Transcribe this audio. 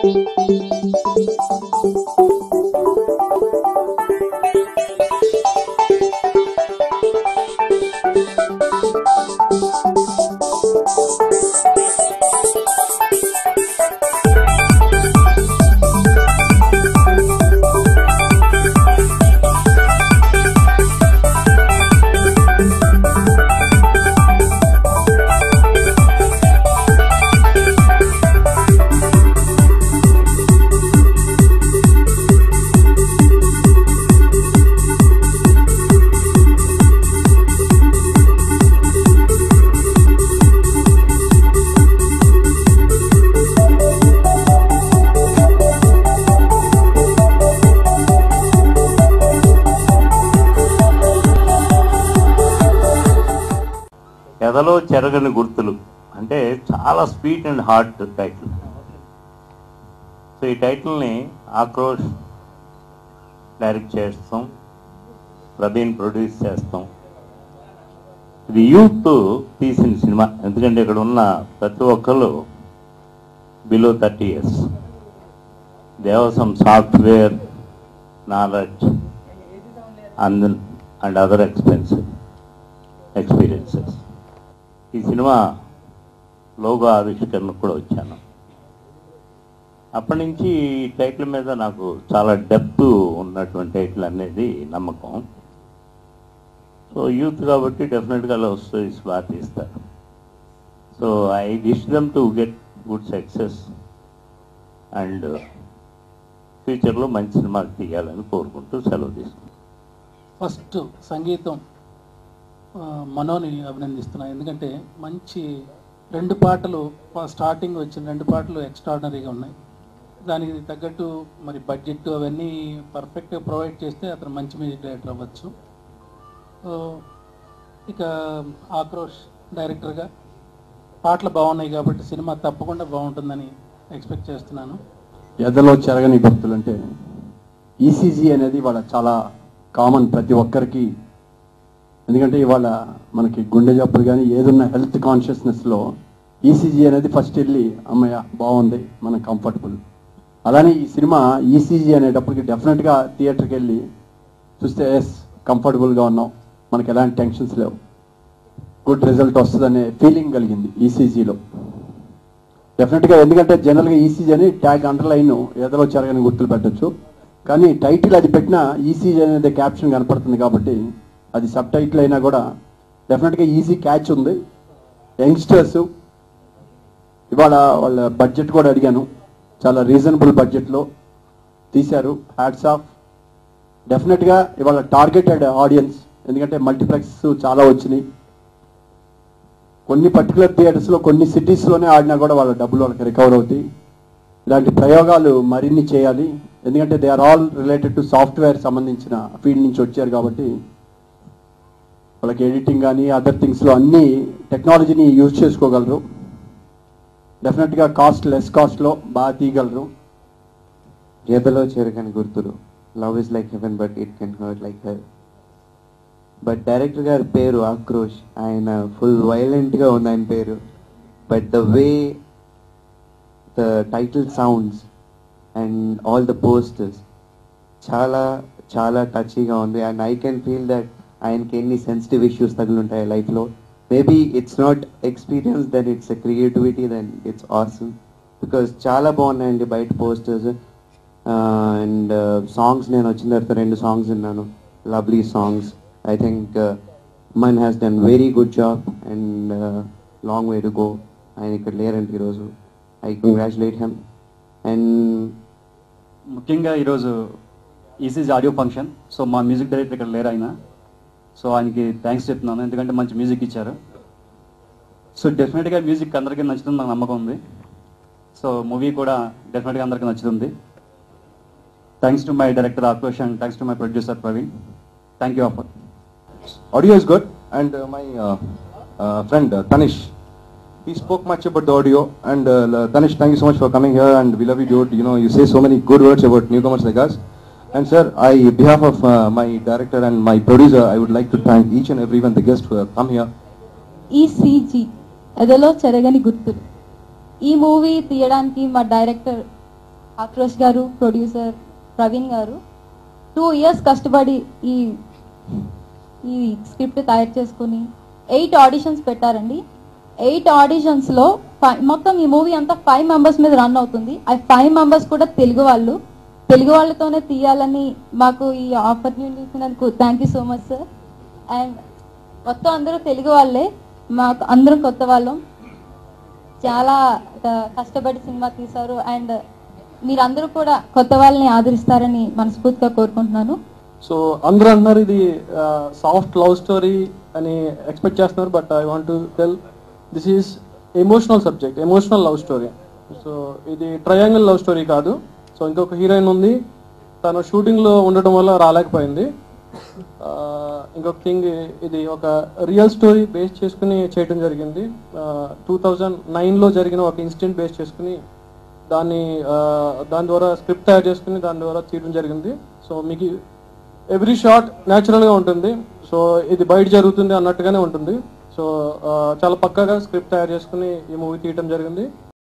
కథలో చెరగని గుర్తులు అంటే చాలా sweet and heart title. So ఈ టైటిల్ని ఆక్రోష్ డైరెక్ట్ చేస్తాం, ప్రవీణ్ ప్రొడ్యూస్ చేస్తాం. ఇది యూత్ తీసిన సినిమా, ఎందుకంటే ఇక్కడ ఉన్న ప్రతి ఒక్కరు below 30 years. They have some software knowledge and other experiences. ఈ సినిమా లోగో ఆవిష్కరణకు కూడా వచ్చాను. అప్పటి నుంచి ఈ టైటిల్ మీద నాకు చాలా డెప్త్ ఉన్నటువంటి టైటిల్ అనేది నమ్మకం. సో యూత్ కాబట్టి డెఫినెట్గా లవ్ స్టోరీస్ బాగా తీస్తారు. So I wish them to get good success and ఫ్యూచర్లో మంచి సినిమాలు తీయాలని కోరుకుంటూ సెలవు తీసుకుంటాను. ఫస్ట్ సంగీతం మనోని అభినందిస్తున్నాను. ఎందుకంటే మంచి 2 పాటలు స్టార్టింగ్ వచ్చిన 2 పాటలు ఎక్స్ట్రాడినరీగా ఉన్నాయి. దానికి తగ్గట్టు మరి బడ్జెట్ అవన్నీ పర్ఫెక్ట్గా ప్రొవైడ్ చేస్తే అతను మంచి మ్యూజిక్ డైరెక్టర్ అవ్వచ్చు. ఇక ఆక్రోష్ డైరెక్టర్గా పాటలు బాగున్నాయి కాబట్టి సినిమా తప్పకుండా బాగుంటుందని ఎక్స్పెక్ట్ చేస్తున్నాను. ఎదలో చెరగని గుర్తులు అంటే ఈసీజీ అనేది ఇవాళ చాలా కామన్ ప్రతి ఒక్కరికి. ఎందుకంటే ఇవాళ మనకి గుండె జబ్బులు కానీ ఏదున్న హెల్త్ కాన్షియస్నెస్లో ఈసీజీ అనేది ఫస్ట్ వెళ్ళి అమ్మయ్య బాగుంది మనం కంఫర్టబుల్. అలానే ఈ సినిమా ఈసీజీ అనేటప్పటికి డెఫినెట్గా థియేటర్కి వెళ్ళి చూస్తే ఎస్ కంఫర్టబుల్గా ఉన్నాం, మనకి ఎలాంటి టెన్షన్స్ లేవు, గుడ్ రిజల్ట్ వస్తుందనే ఫీలింగ్ కలిగింది ఈసీజీలో డెఫినెట్గా. ఎందుకంటే జనరల్గా ఈసీజీ అని ట్యాగ్ అండర్లైన్ ఎదలో చెరగని గుర్తులు పెట్టచ్చు, కానీ టైటిల్ అది పెట్టినా ఈసీజీ అనేది క్యాప్షన్ కనపడుతుంది కాబట్టి అది సబ్ టైటిల్ అయినా కూడా డెఫినెట్గా ఈజీ క్యాచ్ ఉంది. యంగ్స్టర్స్ ఇవాళ వాళ్ళ బడ్జెట్ కూడా అడిగాను, చాలా రీజనబుల్ బడ్జెట్లో తీశారు, హ్యాట్స్ ఆఫ్. డెఫినెట్గా ఇవాళ టార్గెటెడ్ ఆడియన్స్, ఎందుకంటే మల్టీప్లెక్స్ చాలా వచ్చినాయి. కొన్ని పర్టికులర్ థియేటర్స్లో కొన్ని సిటీస్లోనే ఆడినా కూడా వాళ్ళ డబ్బులు వాళ్ళకి రికవర్ అవుతాయి. ఇలాంటి ప్రయోగాలు మరిన్ని చేయాలి, ఎందుకంటే they are all related to software సంబంధించిన ఫీల్డ్ నుంచి వచ్చారు కాబట్టి వాళ్ళకి ఎడిటింగ్ కానీ అదర్ థింగ్స్లో అన్ని టెక్నాలజీని యూజ్ చేసుకోగలరు. డెఫినెట్గా లెస్ కాస్ట్లో బాగా తీయగలరు. ఎదలో చెరగని గుర్తులు, love is like heaven but it can hurt like hell. But director గారి పేరు ఆక్రోష్, ఆయన ఫుల్ వైలెంట్గా ఉంది ఆయన పేరు. But the way the title sounds and all the posters చాలా చాలా టచీగా ఉంది. And I can feel that ఆయనకి ఎన్ని సెన్సిటివ్ ఇష్యూస్ తగులుంటాయి లైఫ్లో. Maybe it's not experience, then it's a creativity, then it's awesome. Because చాలా బాగున్నాయండి బయట పోస్టర్స్ అండ్ సాంగ్స్. నేను వచ్చిన తర్వాత 2 songs విన్నాను, lovely songs. I think Mann has done very good job and long way to go. ఆయన ఇక్కడ లేరండి ఈరోజు, ఐ కంగ్రాచులేట్ హెమ్. అండ్ ముఖ్యంగా ఈరోజు ఈసీజీ ఆడియో ఫంక్షన్, సో మా మ్యూజిక్ డైరెక్టర్ ఇక్కడ లేరు ఆయన, సో ఆయనకి థ్యాంక్స్ చెప్తున్నాను, ఎందుకంటే మంచి మ్యూజిక్ ఇచ్చారు. సో డెఫినెట్గా మ్యూజిక్ అందరికీ నచ్చుతుంది నాకు నమ్మకం ఉంది. సో మూవీ కూడా డెఫినెట్గా అందరికీ నచ్చుతుంది. Thanks to my director Akrosh and thanks to my producer Praveen. Thank you offer. Audio is good, and my friend Tanish, he spoke much about the audio. And Tanish, thank you so much for coming here, and we love you, dude. You know, you say so many good words about newcomers like us. And sir, on behalf of my director and my producer, I would like to thank each and everyone, the guests who have come here. ECG ఎదలో చెరగని గుర్తులు, ఈ movie తీయడానికి మా director Akrosh గారు, producer Praveen గారు 2 years కష్టపడి ఈ స్క్రిప్ట్ తయారు చేసుకుని 8 ఆడిషన్స్ పెట్టారండి. 8 ఆడిషన్స్లో మొత్తం ఈ మూవీ అంతా 5 members మీద రన్ అవుతుంది. ఆ 5 members కూడా తెలుగు వాళ్ళతోనే తీయాలని మాకు ఈ ఆపర్చునిటీ ఇచ్చినందుకు thank you so much sir. And మొత్తం అందరూ తెలుగు వాళ్ళే, మాకు అందరం కొత్త వాళ్ళం. చాలా కష్టపడి సినిమా తీశారు. అండ్ మీరందరూ కూడా కొత్త వాళ్ళని ఆదరిస్తారని మనస్ఫూర్తిగా కోరుకుంటున్నాను. సో అందరూ అంటున్నారు ఇది సాఫ్ట్ లవ్ స్టోరీ అని ఎక్స్పెక్ట్ చేస్తున్నారు, but I want to tell this is emotional subject, emotional love story. So ఇది ట్రయాంగిల్ లవ్ స్టోరీ కాదు. సో ఇంకొక హీరోయిన్ ఉంది, తను షూటింగ్లో ఉండటం వల్ల రాలేకపోయింది. ఇంకొక థింగ్, ఇది ఒక రియల్ స్టోరీ బేస్ చేసుకుని చేయడం జరిగింది. 2009లో జరిగిన ఒక ఇన్సిడెంట్ బేస్ చేసుకుని దాని ద్వారా స్క్రిప్ట్ తయారు చేసుకుని దాని ద్వారా తీయడం జరిగింది. సో మీకు ఎవ్రీ షాట్ న్యాచురల్గా ఉంటుంది. సో ఇది బయట జరుగుతుంది అన్నట్టుగానే ఉంటుంది. సో చాలా పక్కాగా స్క్రిప్ట్ తయారు చేసుకుని ఈ మూవీ తీయడం జరిగింది.